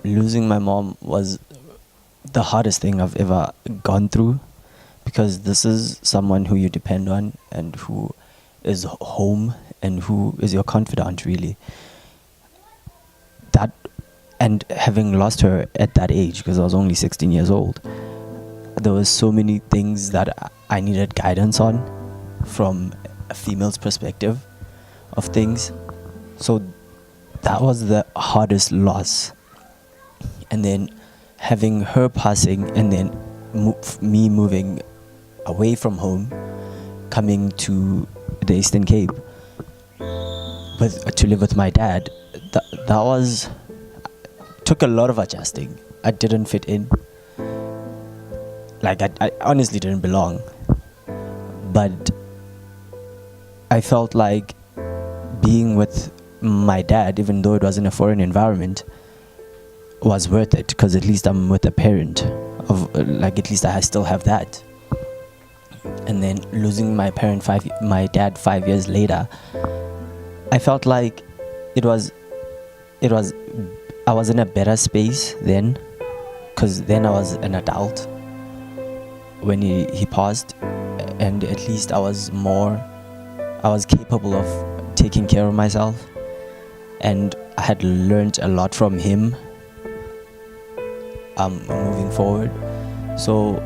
Losing my mom was the hardest thing I've ever gone through, because this is someone who you depend on and who is home and who is your confidant, really. That, and having lost her at that age, because I was only 16 years old, there was so many things that I needed guidance on from a female's perspective of things. So that was the hardest loss. And then having her passing, and then me moving away from home, coming to the Eastern Cape to live with my dad, that was took a lot of adjusting. I didn't fit in. Like I honestly didn't belong. But I felt like being with my dad, even though it was in a foreign environment, was worth it, because at least I'm with a parent of at least I still have that. And then losing my dad 5 years later, I felt like I was in a better space then, because then I was an adult when he passed, and at least I was capable of taking care of myself, and I had learned a lot from him moving forward. So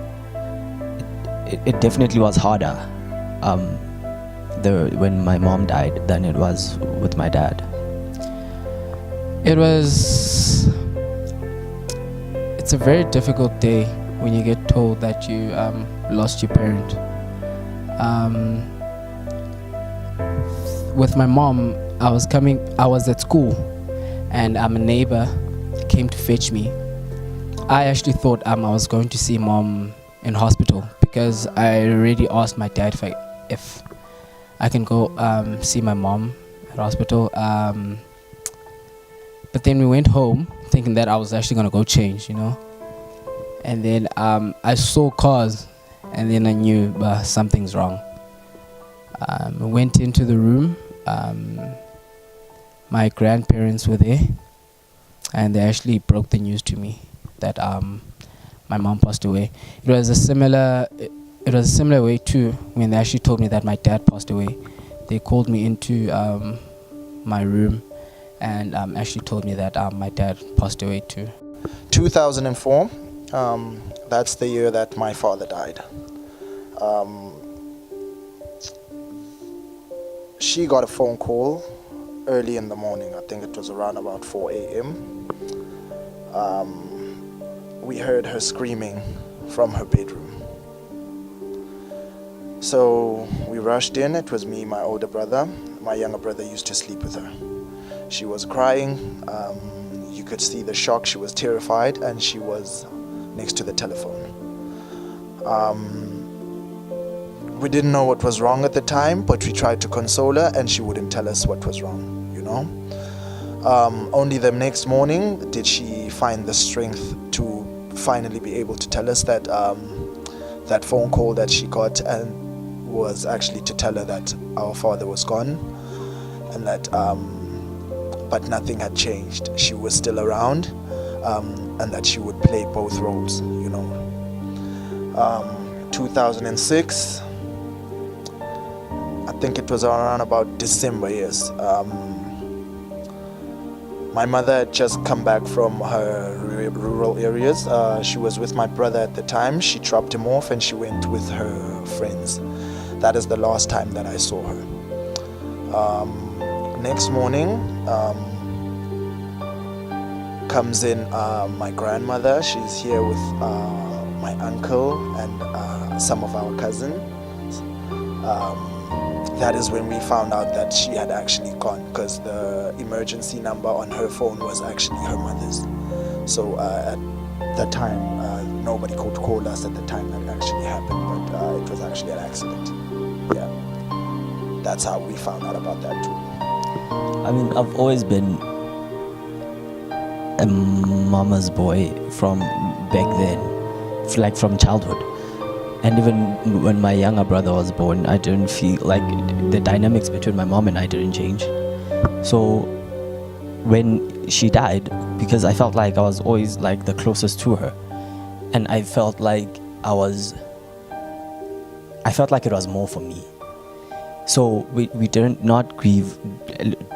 it definitely was harder when my mom died than it was with my dad. It's a very difficult day when you get told that you lost your parent. With my mom, I was at school, and a neighbor came to fetch me. I actually thought I was going to see mom in hospital, because I already asked my dad if I can go see my mom at hospital. But then we went home thinking that I was actually going to go change, And then I saw cars, and then I knew something's wrong. I went into the room. My grandparents were there, and they actually broke the news to me that my mom passed away. It was a similar way too when they actually told me that my dad passed away. They called me into my room and actually told me that my dad passed away too. 2004, that's the year that my father died. She got a phone call early in the morning. I think it was around about 4 a.m. We heard her screaming from her bedroom. So we rushed in. It was me, my older brother. My younger brother used to sleep with her. She was crying. You could see the shock. She was terrified, and she was next to the telephone. We didn't know what was wrong at the time, but we tried to console her, and she wouldn't tell us what was wrong, Only the next morning did she find the strength to finally be able to tell us that that phone call that she got and was actually to tell her that our father was gone, and that but nothing had changed. She was still around, and that she would play both roles, 2006, I think it was around about December, yes. My mother had just come back from her rural areas. She was with my brother at the time. She dropped him off and she went with her friends. That is the last time that I saw her. Next morning, comes in my grandmother. She's here with my uncle and some of our cousins. That is when we found out that she had actually gone, because the emergency number on her phone was actually her mother's. So at that time, nobody could call us at the time that it actually happened, but it was actually an accident. Yeah, that's how we found out about that too. I mean, I've always been a mama's boy from back then, like from childhood. And even when my younger brother was born, I didn't feel like the dynamics between my mom and I didn't change. So when she died, because I felt like I was always like the closest to her, and I felt like it was more for me. So we didn't not grieve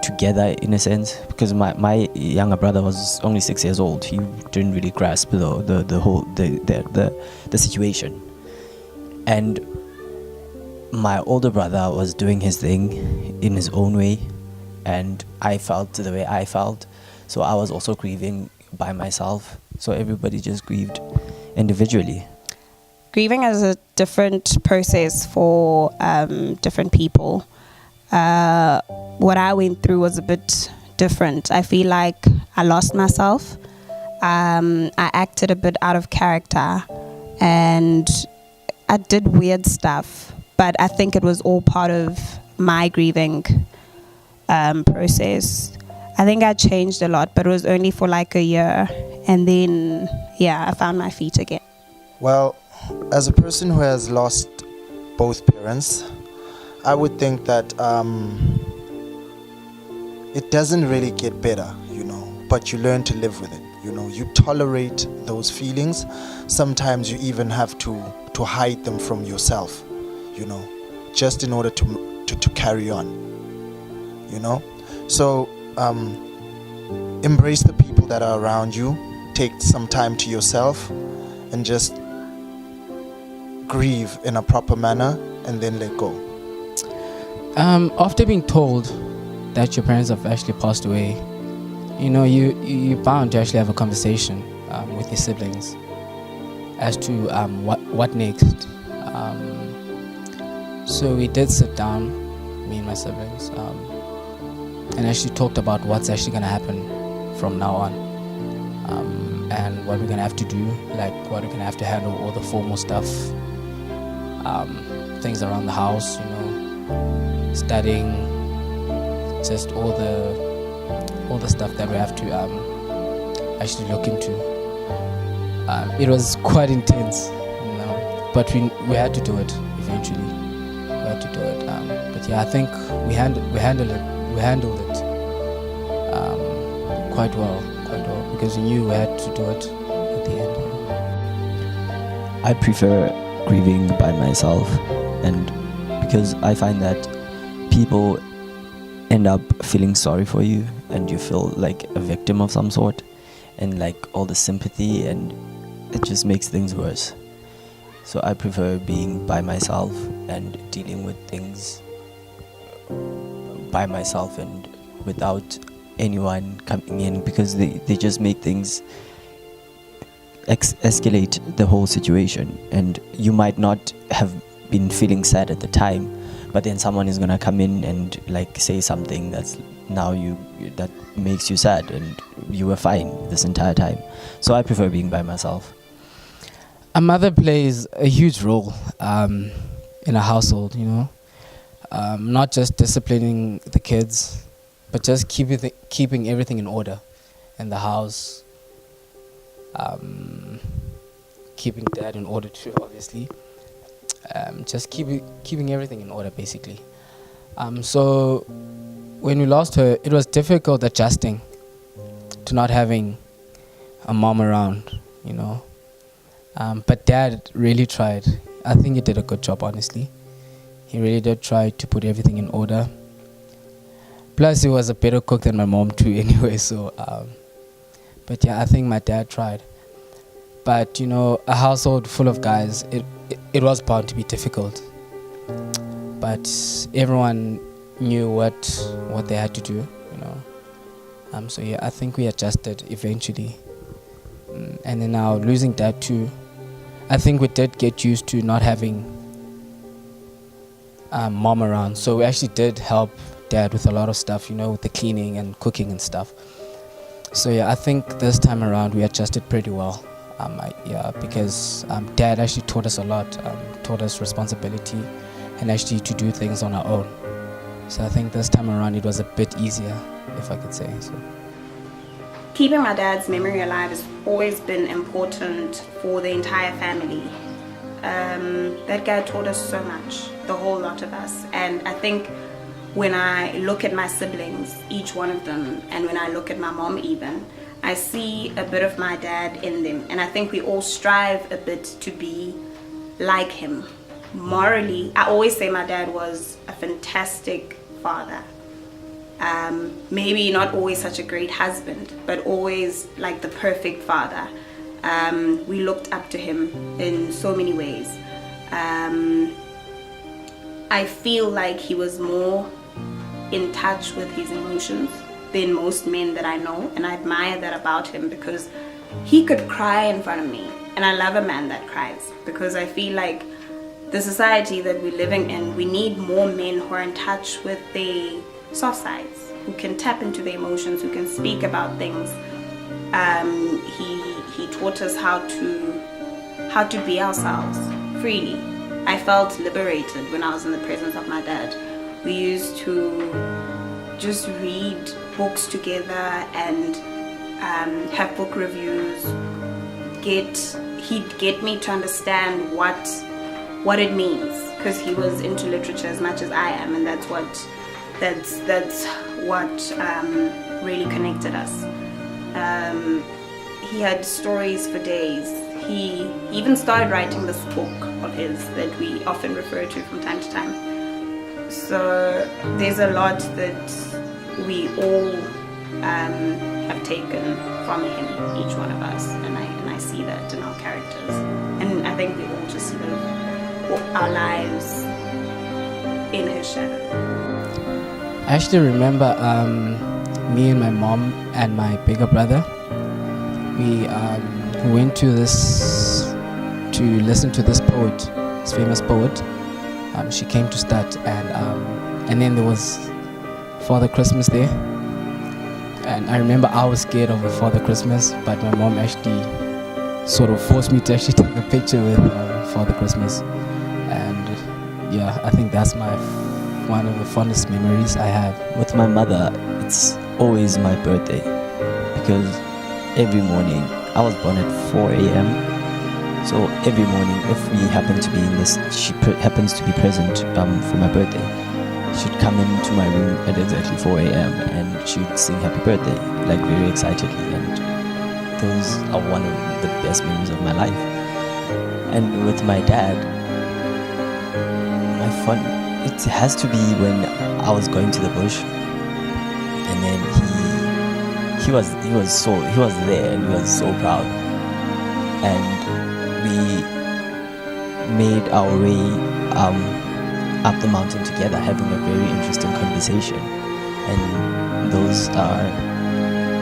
together in a sense, because my younger brother was only 6 years old. He didn't really grasp the whole the situation, and my older brother was doing his thing in his own way, and I felt the way I felt, so I was also grieving by myself. So everybody just grieved individually. Grieving is a different process for different people. What I went through was a bit different. I feel like I lost myself. I acted a bit out of character, and I did weird stuff, but I think it was all part of my grieving process. I think I changed a lot, but it was only for like a year, and then I found my feet again. Well, as a person who has lost both parents, I would think that it doesn't really get better, but you learn to live with it. You tolerate those feelings. Sometimes you even have to hide them from yourself, just in order to carry on, So embrace the people that are around you. Take some time to yourself and just grieve in a proper manner, and then let go. After being told that your parents have actually passed away, you're bound to actually have a conversation with your siblings as to what next. So we did sit down, me and my siblings, and actually talked about what's actually going to happen from now on, and what we're going to have to do, like what we're going to have to handle, all the formal stuff, things around the house, studying, just all the stuff that we have to actually look into. It was quite intense, but we had to do it eventually. We had to do it, but I think we handled it quite well, because we knew we had to do it at the end. I prefer grieving by myself, and because I find that people end up feeling sorry for you, and you feel like a victim of some sort, and like all the sympathy, and it just makes things worse. So I prefer being by myself and dealing with things by myself and without anyone coming in, because they just make things escalate the whole situation, and you might not have been feeling sad at the time, but then someone is gonna come in and like say something that makes you sad, and you were fine this entire time. So I prefer being by myself. A mother plays a huge role in a household, not just disciplining the kids, but just keeping everything in order in the house, keeping dad in order too, obviously. Just keeping everything in order, basically. So when we lost her, it was difficult adjusting to not having a mom around, but dad really tried. I think he did a good job, honestly. He really did try to put everything in order. Plus, he was a better cook than my mom too, anyway. So, but I think my dad tried. But a household full of guys, it was bound to be difficult. But everyone knew what they had to do, So I think we adjusted eventually. And then now losing dad too, I think we did get used to not having mom around. So we actually did help dad with a lot of stuff, with the cleaning and cooking and stuff. So I think this time around we adjusted pretty well. Because dad actually taught us a lot, taught us responsibility and actually to do things on our own. So I think this time around it was a bit easier, if I could say so. Keeping my dad's memory alive has always been important for the entire family. That guy taught us so much, the whole lot of us, and I think when I look at my siblings, each one of them, and when I look at my mom even, I see a bit of my dad in them. And I think we all strive a bit to be like him. Morally, I always say my dad was a fantastic father. Maybe not always such a great husband, but always like the perfect father. We looked up to him in so many ways. I feel like he was more in touch with his emotions than most men that I know, and I admire that about him, because he could cry in front of me, and I love a man that cries, because I feel like the society that we're living in, we need more men who are in touch with their soft sides, who can tap into their emotions, who can speak about things. He taught us how to be ourselves freely. I felt liberated when I was in the presence of my dad. We used to just read books together and have book reviews. He'd get me to understand what it means, because he was into literature as much as I am, and that's what really connected us. He had stories for days. He even started writing this book of his that we often refer to from time to time. So there's a lot that we all have taken from him, each one of us, and I see that in our characters. And I think we all just live our lives in his shadow. I actually remember me and my mom and my bigger brother, we went to listen to this poet, this famous poet. She came to start, and then there was Father Christmas there. And I remember I was scared of Father Christmas, but my mom actually sort of forced me to actually take a picture with Father Christmas. And yeah, I think that's one of the fondest memories I have. With my mother, it's always my birthday, because every morning, I was born at 4 a.m. So every morning, if we happen to be in this, she happens to be present for my birthday. She'd come into my room at exactly 4 a.m. and she'd sing happy birthday, like very excitedly. And those are one of the best memories of my life. And with my dad, it has to be when I was going to the bush, and then he was there, and he was so proud, and we made our way up the mountain together, having a very interesting conversation. And those are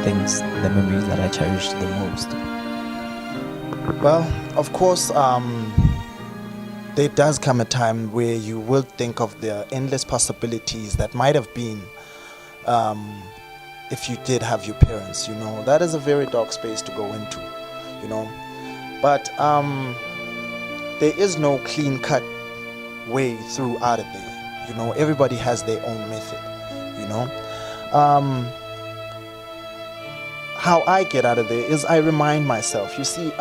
the memories that I cherish the most. Well, of course, there does come a time where you will think of the endless possibilities that might have been if you did have your parents. That is a very dark space to go into, but there is no clean-cut way through out of there. Everybody has their own method. How I get out of there is I remind myself, you see,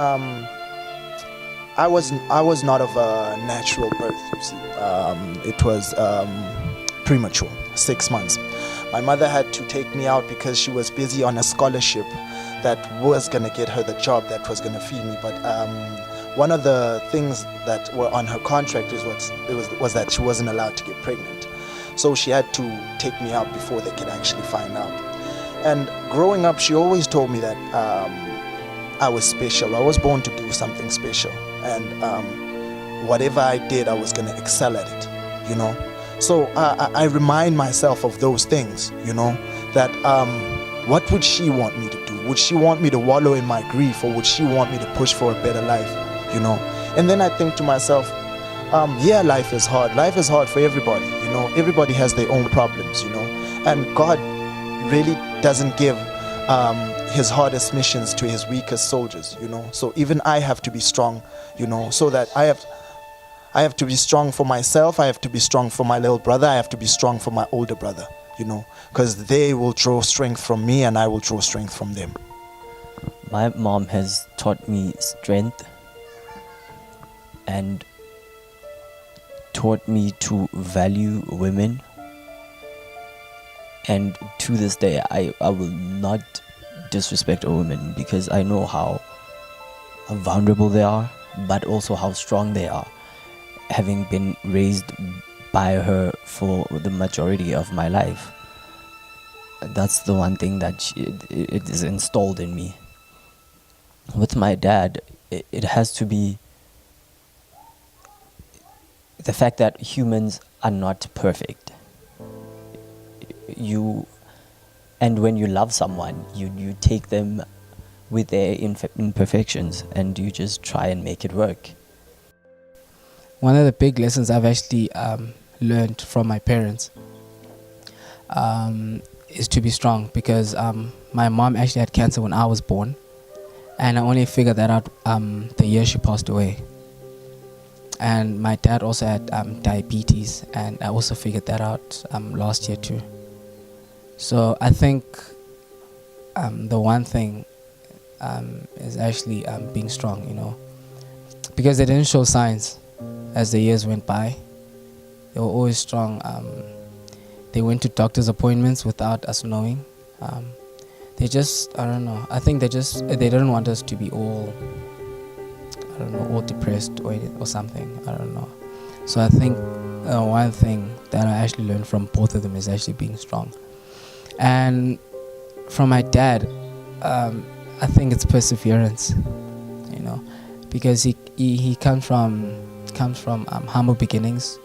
I was not of a natural birth, you see. It was premature, 6 months. My mother had to take me out because she was busy on a scholarship that was going to get her the job that was going to feed me. But one of the things that were on her contract was that she wasn't allowed to get pregnant. So she had to take me out before they could actually find out. And growing up, she always told me that I was special. I was born to do something special. And whatever I did, I was going to excel at it, So I remind myself of those things, that what would she want me to do? Would she want me to wallow in my grief, or would she want me to push for a better life, And then I think to myself, yeah, life is hard. Life is hard for everybody, Everybody has their own problems, And God really doesn't give his hardest missions to his weakest soldiers, So even I have to be strong, so that I have to be strong for myself. I have to be strong for my little brother. I have to be strong for my older brother, because they will draw strength from me and I will draw strength from them. My mom has taught me strength and taught me to value women And to this day, I will not disrespect a woman because I know how vulnerable they are, but also how strong they are, having been raised by her for the majority of my life. That's the one thing that it is installed in me. With my dad, it has to be the fact that humans are not perfect. And when you love someone, you take them with their imperfections and you just try and make it work. One of the big lessons I've actually learned from my parents is to be strong, because my mom actually had cancer when I was born, and I only figured that out the year she passed away. And my dad also had diabetes, and I also figured that out last year too. So I think the one thing is actually being strong, because they didn't show signs as the years went by. They were always strong. They went to doctor's appointments without us knowing. They just, I don't know, I think they didn't want us to be all depressed or something, I don't know. So I think one thing that I actually learned from both of them is actually being strong. And from my dad, I think it's perseverance, because he comes from humble beginnings,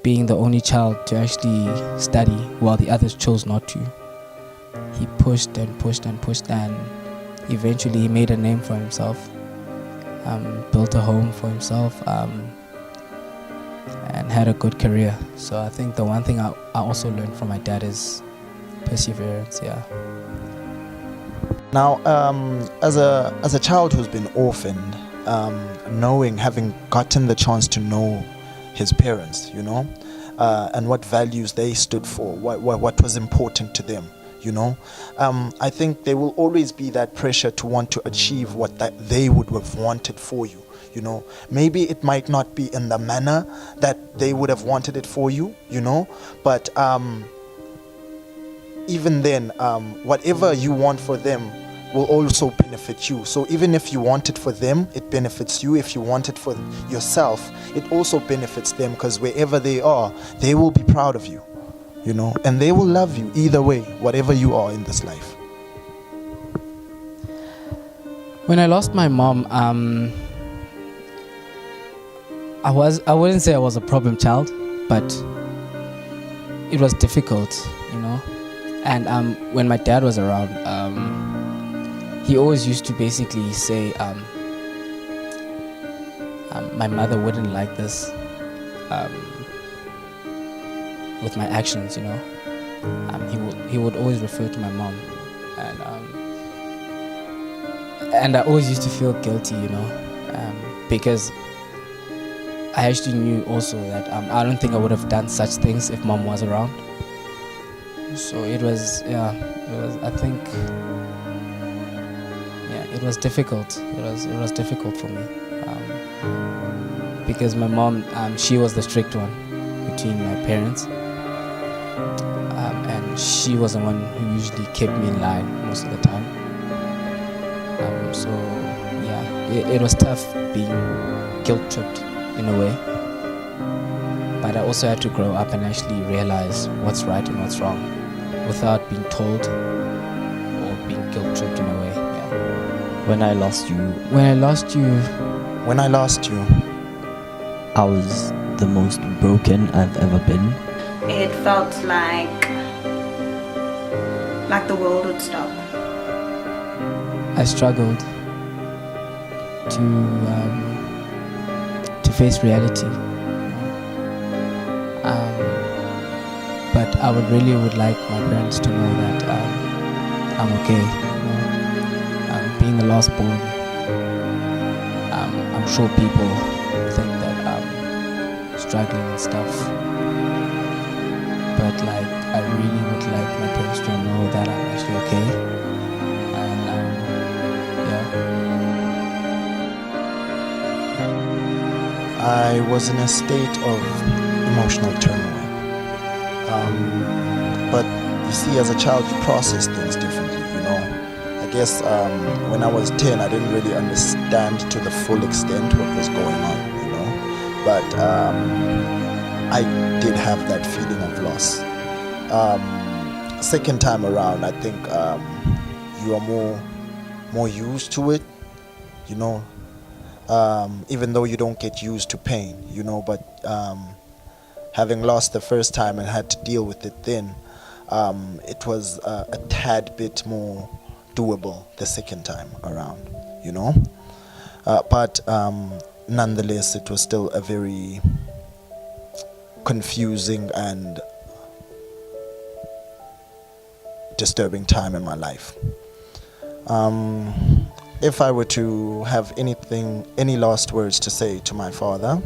being the only child to actually study while the others chose not to. He pushed and pushed and pushed, and eventually he made a name for himself, built a home for himself, and had a good career. So I think the one thing I also learned from my dad is perseverance. Yeah. Now, as a child who's been orphaned, having gotten the chance to know his parents, and what values they stood for, what was important to them, I think there will always be that pressure to want to achieve what that they would have wanted for you. Maybe it might not be in the manner that they would have wanted it for you, but even then, whatever you want for them will also benefit you. So even if you want it for them, it benefits you. If you want it for yourself, it also benefits them, because wherever they are, they will be proud of you, and they will love you either way, whatever you are in this life. When I lost my mom, I wouldn't say I was a problem child, but it was difficult, And when my dad was around, he always used to basically say, my mother wouldn't like this with my actions, he would always refer to my mom, and I always used to feel guilty, because I actually knew also that I don't think I would have done such things if mom was around. So it was difficult. It was difficult for me, because my mom, she was the strict one between my parents, and she was the one who usually kept me in line most of the time. So yeah, it was tough being guilt-tripped in a way, but I also had to grow up and actually realize what's right and what's wrong without being told or being guilt-tripped in a way. Yeah. When I lost you, I was the most broken I've ever been. It felt like the world would stop. I struggled to face reality, but I would like my parents to know that I'm okay. Being the last born, I'm sure people think that I'm struggling and stuff, but I really would like my parents to know that I'm actually okay. I was in a state of emotional turmoil. you see, as a child, you process things differently, you know. I guess when I was 10, I didn't really understand to the full extent what was going on, you know. But I did have that feeling of loss. Second time around, I think you are more used to it, you know. Even though you don't get used to pain, you know, but having lost the first time and had to deal with it then, it was a tad bit more doable the second time around, you know. But nonetheless, it was still a very confusing and disturbing time in my life. If I were to have any last words to say to my father,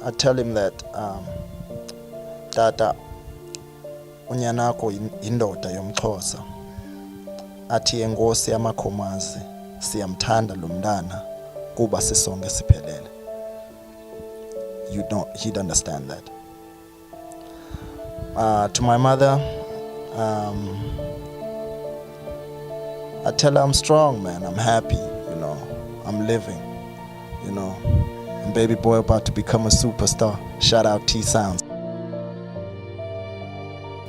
I'd tell him that Tata, unyanako indoda yomxhosa, athi enkosi yamakhomazi siyamthanda lo mntana kuba sisonke siphelele. He'd understand that. To my mother, I tell her I'm strong, man. I'm happy, you know. I'm living, you know. And baby boy about to become a superstar. Shout out T-Sounds.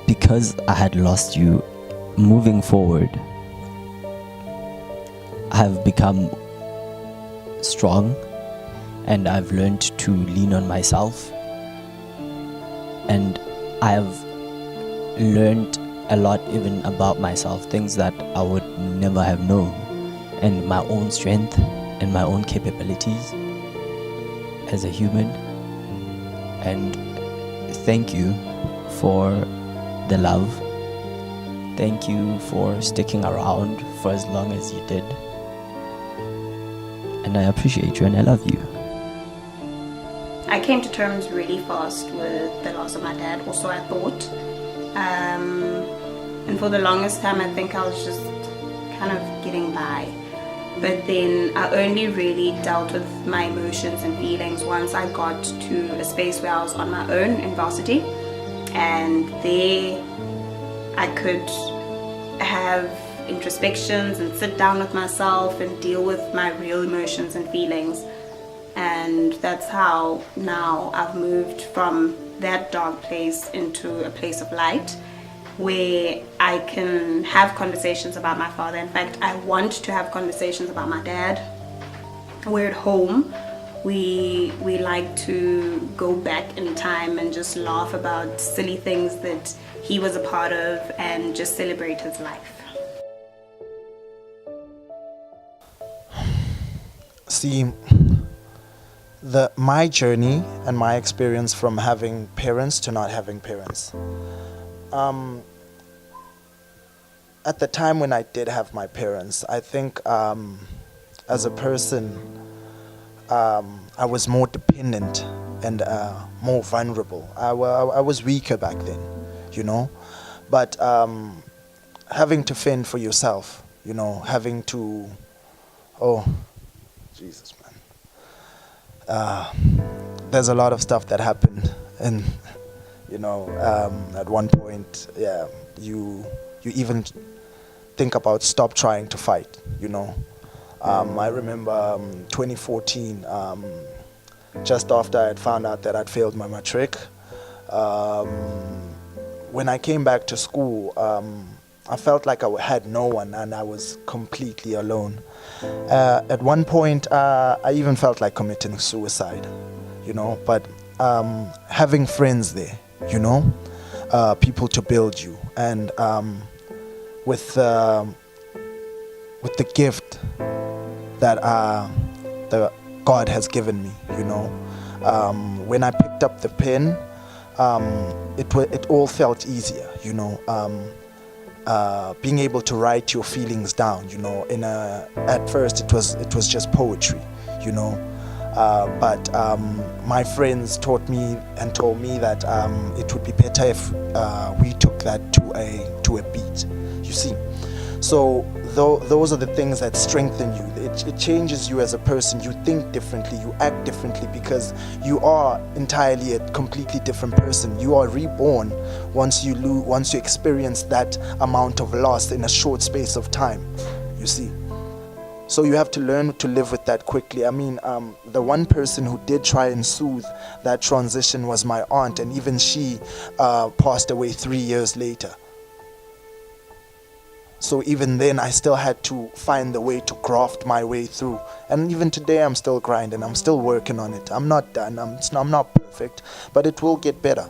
Because I had lost you, moving forward, I have become strong, and I've learned to lean on myself, and I have learned a lot even about myself, things that I would never have known, and my own strength and my own capabilities as a human. And thank you for the love. Thank you for sticking around for as long as you did. And I appreciate you and I love you. I came to terms really fast with the loss of my dad, also I thought. And for the longest time I think I was just kind of getting by. But then I only really dealt with my emotions and feelings once I got to a space where I was on my own in varsity. And there I could have introspections and sit down with myself and deal with my real emotions and feelings. And that's how now I've moved from that dark place into a place of light, where I can have conversations about my father. In fact, I want to have conversations about my dad. We're at home. We like to go back in time and just laugh about silly things that he was a part of and just celebrate his life. See, my journey and my experience from having parents to not having parents. At the time when I did have my parents, I think as a person, I was more dependent and more vulnerable. I was weaker back then, you know. But having to fend for yourself, you know, having to, oh, Jesus, man. There's a lot of stuff that happened, and you know, at one point, yeah, you even think about stop trying to fight, you know. I remember 2014, just after I had found out that I'd failed my matric. When I came back to school, I felt like I had no one and I was completely alone. At one point, I even felt like committing suicide, you know, but having friends there, you know, people to build you, and with the gift that the God has given me, you know. When I picked up the pen, it all felt easier, you know. Being able to write your feelings down, you know. At first it was just poetry, you know. But my friends taught me and told me that it would be better if we took that to a beat, you see. So those are the things that strengthen you. It changes you as a person. You think differently, you act differently, because you are entirely a completely different person. You are reborn once you experience that amount of loss in a short space of time, you see. So you have to learn to live with that quickly. I mean, the one person who did try and soothe that transition was my aunt, and even she passed away 3 years later. So even then, I still had to find the way to graft my way through. And even today, I'm still grinding. I'm still working on it. I'm not done. I'm not perfect, but it will get better.